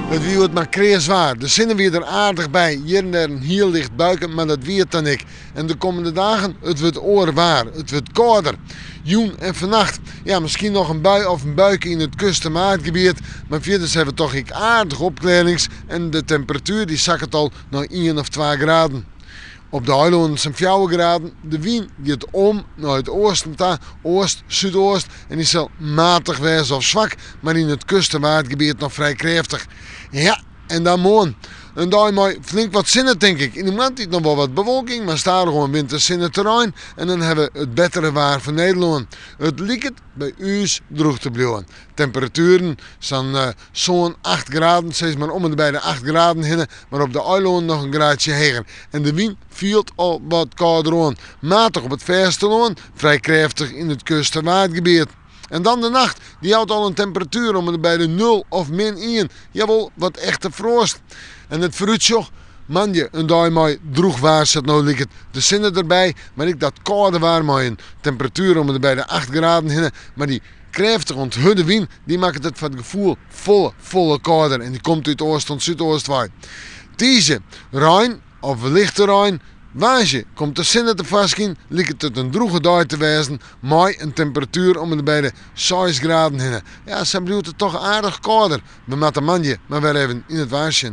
Het wie wordt maar kreerzwaar. De zinnen weer er aardig bij. Hier en daar een heel licht buiken, maar dat weet dan ik. En de komende dagen, het wordt oorwaar. Het wordt kouder. Joen en vannacht. Ja, misschien nog een bui of een buikje in het kust- en maatgebied. Maar verder hebben we toch aardig opkledings. En de temperatuur die zakt al naar 1 of 2 graden. Op de eilanden zijn 4 graden. De wind gaat om naar het oosten, oost, zuidoost. En die zal matig wezen of zwak, maar in het kust- en watergebied nog vrij krachtig. Ja, en dan morgen. Een dag met flink wat zinnen, denk ik. In de maand is nog wel wat bewolking, maar staat gewoon winterzinnig terrein. En dan hebben we het betere waar van Nederland. Het lijkt bij ons droog te blijven. Temperaturen zijn zo'n 8 graden, steeds maar om en bij de 8 graden heen, maar op de eilanden nog een graadje hoger. En de wind viel al wat kouder aan. Matig op het vasteland, vrij krachtig in het kust- en watergebied. En dan de nacht, die houdt al een temperatuur om en bij de 0 of -1. Jawel, wat echte frost. En het fruitje, manje, een dag met droeg waar zit nou ligt de zinnen erbij, maar ik dat koude waar met een temperatuur om en bij de 8 graden heen, maar die krachtig onthudde wind, die maakt het van het gevoel volle kouder en die komt uit oost en zuidoost waai. Deze Rijn of lichte Rijn, waasje komt de zinnen te vastzien, lijkt het een droege dag te wezen, met een temperatuur om en bij de 6 graden heen. Ja, ze blijft het toch aardig kouder. We maken manje, maar wel even in het waasje.